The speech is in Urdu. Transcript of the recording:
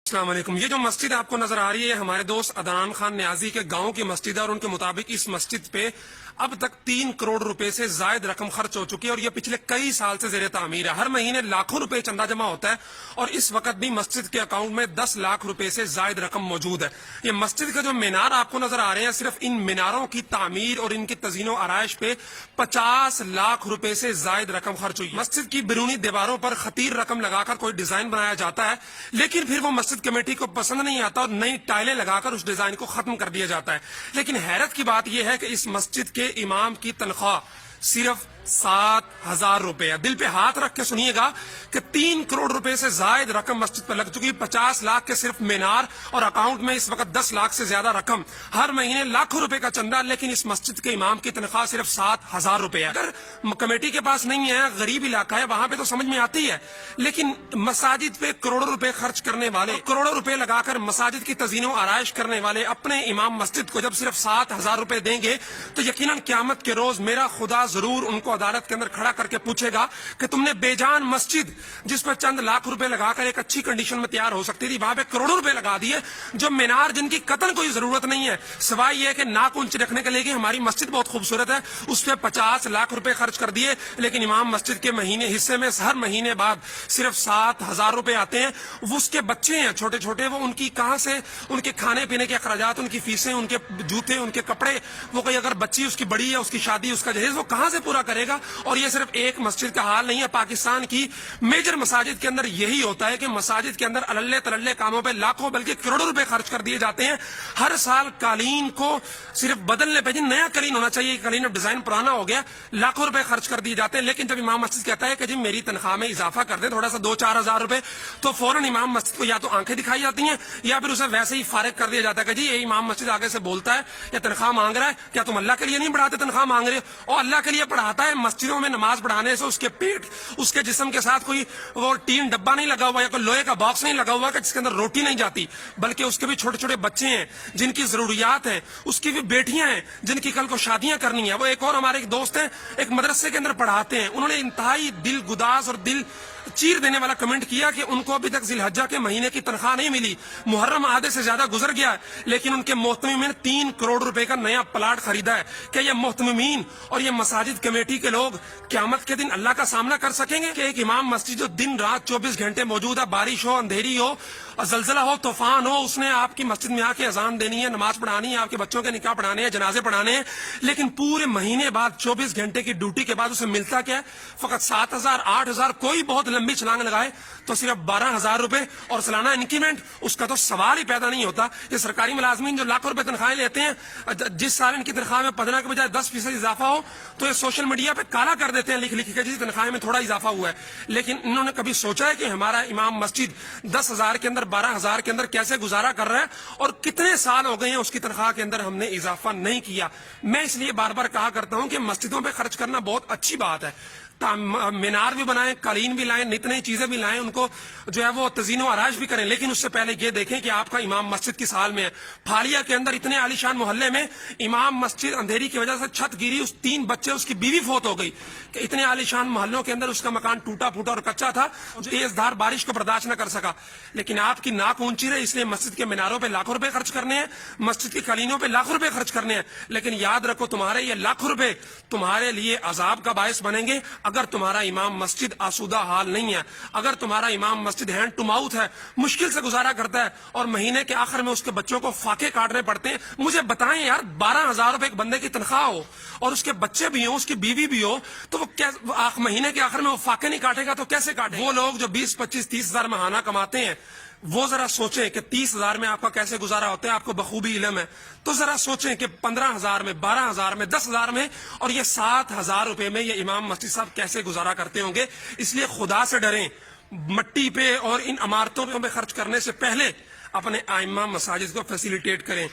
السلام علیکم۔ یہ جو مسجد آپ کو نظر آ رہی ہے ہمارے دوست عدنان خان نیازی کے گاؤں کی مسجد ہے، اور ان کے مطابق اس مسجد پہ اب تک 3 کروڑ روپے سے زائد رقم خرچ ہو چکی ہے، اور یہ پچھلے کئی سال سے زیر تعمیر ہے۔ ہر مہینے لاکھوں روپے چندہ جمع ہوتا ہے، اور اس وقت بھی مسجد کے اکاؤنٹ میں 10 لاکھ روپے سے زائد رقم موجود ہے۔ یہ مسجد کا جو مینار آپ کو نظر آ رہے ہیں، صرف ان میناروں کی تعمیر اور ان کی تزئین و آرائش پہ 50 لاکھ روپے سے زائد رقم خرچ ہوئی۔ مسجد کی بیرونی دیواروں پر خطیر رقم لگا کر کوئی ڈیزائن بنایا جاتا ہے، لیکن پھر وہ مسجد کمیٹی کو پسند نہیں آتا اور نئی ٹائلیں لگا کر اس ڈیزائن کو ختم کر دیا جاتا ہے۔ لیکن حیرت کی بات یہ ہے کہ اس مسجد کے امام کی تنخواہ صرف 7,000 روپے ہے۔ دل پہ ہاتھ رکھ کے سنیے گا کہ 3 کروڑ روپے سے زائد رقم مسجد پر لگ چکی، 50 لاکھ کے صرف مینار، اور اکاؤنٹ میں اس وقت 10 لاکھ سے زیادہ رقم، ہر مہینے لاکھوں روپے کا چندہ، لیکن اس مسجد کے امام کی تنخواہ صرف 7,000 روپے ہے۔ اگر کمیٹی کے پاس نہیں ہے، غریب علاقہ ہے، وہاں پہ تو سمجھ میں آتی ہے، لیکن مساجد پہ کروڑوں روپے خرچ کرنے والے، کروڑوں روپے لگا کر مساجد کی تزئین و آرائش کرنے والے اپنے امام مسجد کو جب صرف 7,000 روپے دیں گے تو یقیناً قیامت کے روز میرا خدا ضرور ان کو عدالت کے اندر کھڑا کر کے پوچھے گا کہ تم نے بے جان مسجد جس پر چند لاکھ روپے لگا کر ایک اچھی کنڈیشن میں تیار ہو سکتی تھی، وہاں پہ کروڑوں روپے لگا دیے، جو مینار جن کی قطن کوئی ضرورت نہیں ہے، سوائے یہ کہ ناک اونچی رکھنے کے لیے کہ ہماری مسجد بہت خوبصورت ہے، اس پہ 50 لاکھ روپے خرچ کر دیے، لیکن امام مسجد کے مہینے حصے میں ہر مہینے بعد صرف 7,000 روپے آتے ہیں۔ وہ اس کے بچے ہیں چھوٹے چھوٹے، وہ ان کی کہاں سے، ان کے کھانے پینے کے اخراجات، ان کی فیسیں، ان کے جوتے، ان کے کپڑے، وہ کوئی اگر بچی اس کی بڑی ہے، اس کی شادی، اس کا جہیز، وہ کہاں سے پورا کرے گا؟ اور یہ صرف ایک مسجد کا حال نہیں ہے، پاکستان کی میجر مساجد کے اندر یہی ہوتا ہے کہ مساجد کے اندر اللے تللے کاموں پہ لاکھوں بلکہ کروڑوں روپے خرچ کر دیے جاتے ہیں۔ ہر سال قالین کو صرف بدلنے پہ، نیا قالین ہونا چاہیے، قالین اب ڈیزائن پرانا ہو گیا، لاکھوں روپے خرچ کر دیے جاتے ہیں، لیکن جب امام مسجد کہتا ہے کہ جی میری تنخواہ میں اضافہ کر دیں تھوڑا سا 2-4 ہزار روپے، تو فوراً امام مسجد کو یا تو آنکھیں دکھائی جاتی ہیں یا پھر اسے ویسے ہی فارغ کر دیا جاتا ہے کہ جی یہ امام مسجد آگے سے بولتا ہے یا تنخواہ مانگ رہا ہے، کیا تم اللہ کے لیے نہیں پڑھاتے، تنخواہ مانگ رہے ہو؟ اور اللہ کے لیے پڑھاتا ہے، مسجدوں میں نماز پڑھانے سے اس کے پیٹ، اس کے جسم کے ساتھ کوئی وہ ٹین ڈبہ نہیں لگا ہوا یا کوئی لوہے کا باکس نہیں لگا ہوا کہ جس کے اندر روٹی نہیں جاتی، بلکہ اس کے بھی چھوٹے چھوٹے بچے ہیں جن کی ضروریات ہیں، اس کی بھی بیٹیاں ہیں جن کی کل کو شادیاں کرنی ہیں۔ وہ ایک اور ہمارے ایک دوست ہیں، ایک مدرسے کے اندر پڑھاتے ہیں، انہوں نے انتہائی دل گداز اور دل چیر دینے والا کمنٹ کیا کہ ان کو ابھی تک ذی الحجہ کے مہینے کی تنخواہ نہیں ملی، محرم آدھے سے زیادہ گزر گیا ہے، لیکن ان کے محتممین 3 کروڑ روپے کا نیا پلاٹ خریدا ہے۔ کیا یہ محتممین اور یہ مساجد کمیٹی کے لوگ قیامت کے دن اللہ کا سامنا کر سکیں گے کہ ایک امام مسجد جو دن رات 24 گھنٹے موجود ہے، بارش ہو، اندھیری ہو، زلزلہ ہو، طوفان ہو، اس نے آپ کی مسجد میں آ کے اذان دینی ہے، نماز پڑھانی ہے، آپ کے بچوں کے نکاح پڑھانے ہیں، جنازے پڑھانے ہیں، لیکن پورے مہینے بعد 24 گھنٹے کی ڈیوٹی کے بعد اسے ملتا کیا ہے؟ فقط 7,000 8,000، کوئی بہت لمبی چھلانگ لگائے تو صرف 12,000 روپے، اور سالانہ انکریمنٹ اس کا تو سوال ہی پیدا نہیں ہوتا۔ یہ سرکاری ملازمین جو لاکھوں روپے تنخواہیں لیتے ہیں، جس سال ان کی تنخواہ میں 15 کے بجائے 10% اضافہ ہو تو یہ سوشل میڈیا پہ کالا کر دیتے ہیں لکھ لکھ کے جس تنخواہ میں تھوڑا اضافہ ہوا ہے، لیکن انہوں نے کبھی سوچا ہے کہ ہمارا امام مسجد 10,000 کے اندر 12,000 کے اندر کیسے گزارا کر رہا ہے، اور کتنے سال ہو گئے ہیں اس کی تنخواہ کے اندر ہم نے اضافہ نہیں کیا۔ میں اس لیے بار بار کہا کرتا ہوں کہ مسجدوں پہ خرچ کرنا بہت اچھی بات ہے، مینار بھی بنائیں، قالین بھی لائیں، نئی نئی چیزیں بھی لائیں، ان کو جو ہے وہ تزئین و آرائش بھی کریں، لیکن اس سے پہلے یہ دیکھیں کہ آپ کا امام مسجد کس حال میں ہے۔ پھاڑیا کے اندر اتنے عالیشان محلے میں امام مسجد اندھیری کی وجہ سے چھت گری، اس 3 بچے، اس کی بیوی فوت ہو گئی، کہ اتنے عالیشان محلوں کے اندر اس کا مکان ٹوٹا پھوٹا اور کچا تھا، تیز دھار بارش کو برداشت نہ کر سکا، لیکن آپ کی ناک اونچی رہے، اس لیے مسجد کے میناروں پہ لاکھوں روپے خرچ کرنے ہیں، مسجد کی قالینوں پہ لاکھوں روپے خرچ کرنے ہیں، لیکن یاد رکھو تمہارے یہ لاکھوں روپے تمہارے لیے عذاب کا باعث بنیں گے اگر تمہارا امام مسجد آسودہ حال نہیں ہے، اگر تمہارا امام مسجد ہینڈ ٹو ماؤتھ ہے، مشکل سے گزارا کرتا ہے، اور مہینے کے آخر میں اس کے بچوں کو فاقے کاٹنے پڑتے ہیں۔ مجھے بتائیں یار، 12,000 روپے ایک بندے کی تنخواہ ہو اور اس کے بچے بھی ہوں، اس کی بیوی بھی ہو، تو وہ مہینے کے آخر میں وہ فاقے نہیں کاٹے گا تو کیسے کاٹے؟ وہ لوگ جو 20 25 30 ہزار ماہانہ کماتے ہیں، وہ ذرا سوچیں کہ 30,000 میں آپ کا کیسے گزارا ہوتا ہے، آپ کو بخوبی علم ہے، تو ذرا سوچیں کہ 15,000 میں، 12,000 میں، 10,000 میں، اور یہ 7,000 روپے میں یہ امام مسجد صاحب کیسے گزارا کرتے ہوں گے۔ اس لیے خدا سے ڈریں، مٹی پہ اور ان عمارتوں پہ خرچ کرنے سے پہلے اپنے ائمہ مساجد کو فیسیلیٹیٹ کریں۔